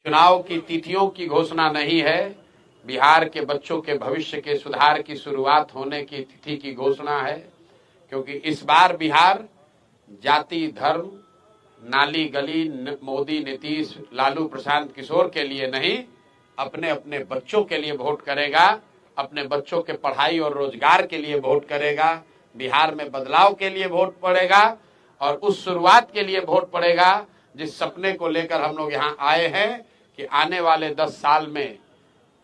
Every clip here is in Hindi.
चुनाव की तिथियों की घोषणा नहीं है, बिहार के बच्चों के भविष्य के सुधार की शुरुआत होने की तिथि की घोषणा है। क्योंकि इस बार बिहार जाति, धर्म, नाली गली, मोदी, नीतीश, लालू प्रशांत, किशोर के लिए नहीं, अपने अपने बच्चों के लिए वोट करेगा, अपने बच्चों के पढ़ाई और रोजगार के लिए वोट करेगा, बिहार में बदलाव के लिए वोट पड़ेगा और उस शुरुआत के लिए वोट पड़ेगा जिस सपने को लेकर हम लोग यहाँ आए हैं कि आने वाले 10 साल में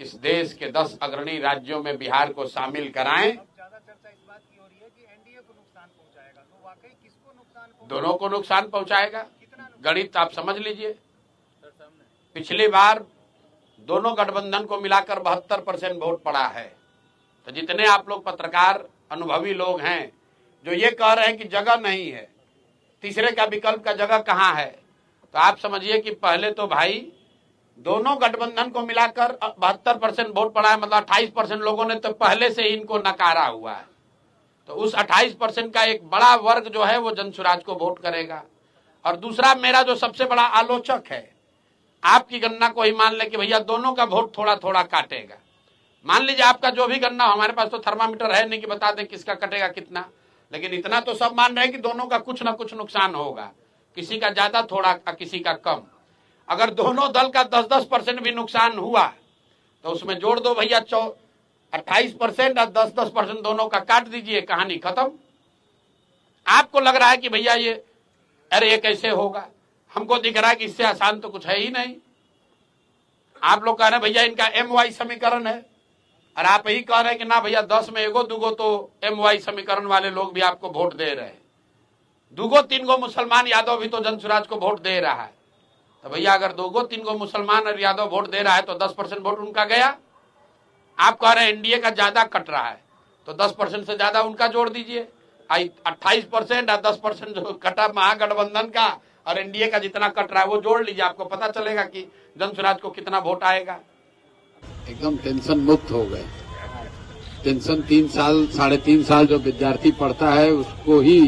इस देश के 10 अग्रणी राज्यों में बिहार को शामिल कराएं। ज्यादा चर्चा इस बात की हो रही है कि एनडीए को नुकसान पहुंचाएगा, तो वाकई किसको नुकसान पहुंचाएगा? दोनों को नुकसान पहुंचाएगा। गणित आप समझ लीजिए, पिछली बार दोनों गठबंधन को मिलाकर 72% वोट पड़ा है। तो जितने आप लोग पत्रकार अनुभवी लोग हैं जो ये कह रहे हैं कि जगह नहीं है, तीसरे का विकल्प का जगह कहाँ है, तो आप समझिए कि पहले तो भाई दोनों गठबंधन को मिलाकर 72% वोट पड़ा है, मतलब 28% लोगों ने तो पहले से ही इनको नकारा हुआ है। तो उस 28% का एक बड़ा वर्ग जो है वो जनसुराज को वोट करेगा। और दूसरा, मेरा जो सबसे बड़ा आलोचक है, आपकी गणना को ही मान ले कि भैया दोनों का वोट थोड़ा थोड़ा काटेगा। मान लीजिए आपका जो भी गणना, हमारे पास तो थर्मामीटर है नहीं कि बता दें किसका कटेगा कितना, लेकिन इतना तो सब मान रहे हैं कि दोनों का कुछ ना कुछ नुकसान होगा, किसी का ज्यादा थोड़ा, किसी का कम। अगर दोनों दल का 10-10% भी नुकसान हुआ तो उसमें जोड़ दो भैया 28% और 10-10% दोनों का काट दीजिए, कहानी खत्म। आपको लग रहा है कि भैया ये, अरे ये कैसे होगा, हमको दिख रहा है कि इससे आसान तो कुछ है ही नहीं। आप लोग कह रहे हैं भैया इनका MY समीकरण है, और आप यही कह रहे हैं कि ना भैया 10 में एगो दूगो तो MY समीकरण वाले लोग भी आपको वोट दे रहे हैं, दूगो तीन गो मुसलमान यादव भी तो जनसुराज को वोट दे रहा है। तो भैया अगर दूगो तीन गो मुसलमान और यादव वोट दे रहा है तो 10% वोट उनका गया। आप कह रहे हैं एनडीए का ज्यादा कट रहा है, तो 10% से ज्यादा उनका जोड़ दीजिए। 28% और 10% जो कटा महागठबंधन का और एनडीए का जितना कट रहा है वो जोड़ लीजिए, आपको पता चलेगा कि जनसुराज को कितना वोट आएगा। एकदम टेंशन मुक्त हो गए। टेंशन 3 साल 3.5 साल जो विद्यार्थी पढ़ता है उसको ही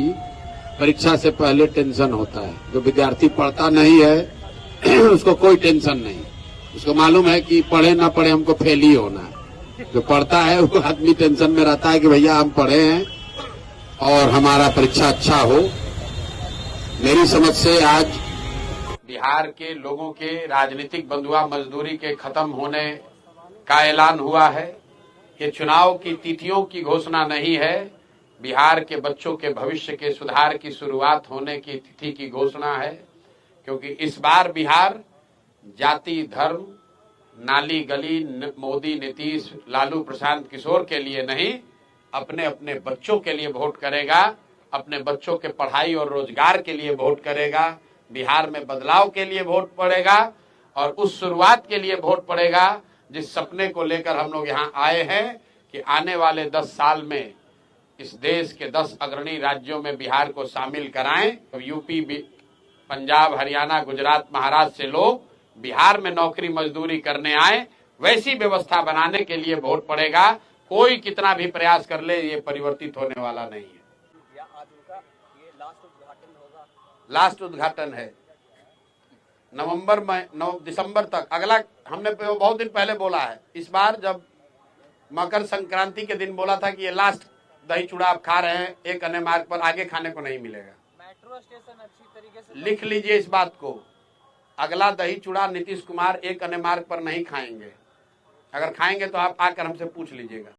परीक्षा से पहले टेंशन होता है। जो विद्यार्थी पढ़ता नहीं है उसको कोई टेंशन नहीं, उसको मालूम है कि पढ़े ना पढ़े हमको फेल ही होना है। जो पढ़ता है वो आदमी टेंशन में रहता है कि भैया हम पढ़े हैं और हमारा परीक्षा अच्छा हो। मेरी समझ से आज बिहार के लोगों के राजनीतिक बंधुआ मजदूरी के खत्म होने का ऐलान हुआ है। ये चुनाव की तिथियों की घोषणा नहीं है, बिहार के बच्चों के भविष्य के सुधार की शुरुआत होने की तिथि की घोषणा है। क्योंकि इस बार बिहार जाति, धर्म, नाली गली, मोदी, नीतीश, लालू प्रशांत, किशोर के लिए नहीं, अपने अपने बच्चों के लिए वोट करेगा, अपने बच्चों के पढ़ाई और रोजगार के लिए वोट करेगा, बिहार में बदलाव के लिए वोट पड़ेगा और उस शुरुआत के लिए वोट पड़ेगा जिस सपने को लेकर हम लोग यहाँ आए हैं कि आने वाले 10 साल में इस देश के 10 अग्रणी राज्यों में बिहार को शामिल कराएं। तो यूपी, पंजाब, हरियाणा, गुजरात, महाराष्ट्र से लोग बिहार में नौकरी मजदूरी करने आए, वैसी व्यवस्था बनाने के लिए वोट पड़ेगा। कोई कितना भी प्रयास कर ले, ये परिवर्तित होने वाला नहीं है। आज उनका ये लास्ट उद्घाटन होगा? लास्ट उद्घाटन है नवंबर में, 9 दिसंबर तक। अगला हमने बहुत दिन पहले बोला है, इस बार जब मकर संक्रांति के दिन बोला था कि ये लास्ट दही चूड़ा आप खा रहे हैं, एक अन्य मार्ग पर आगे खाने को नहीं मिलेगा। मेट्रो स्टेशन अच्छी तरीके से लिख लीजिए इस बात को, अगला दही चूड़ा नीतीश कुमार एक अन्य मार्ग पर नहीं खाएंगे। अगर खाएंगे तो आप आकर हमसे पूछ लीजिएगा।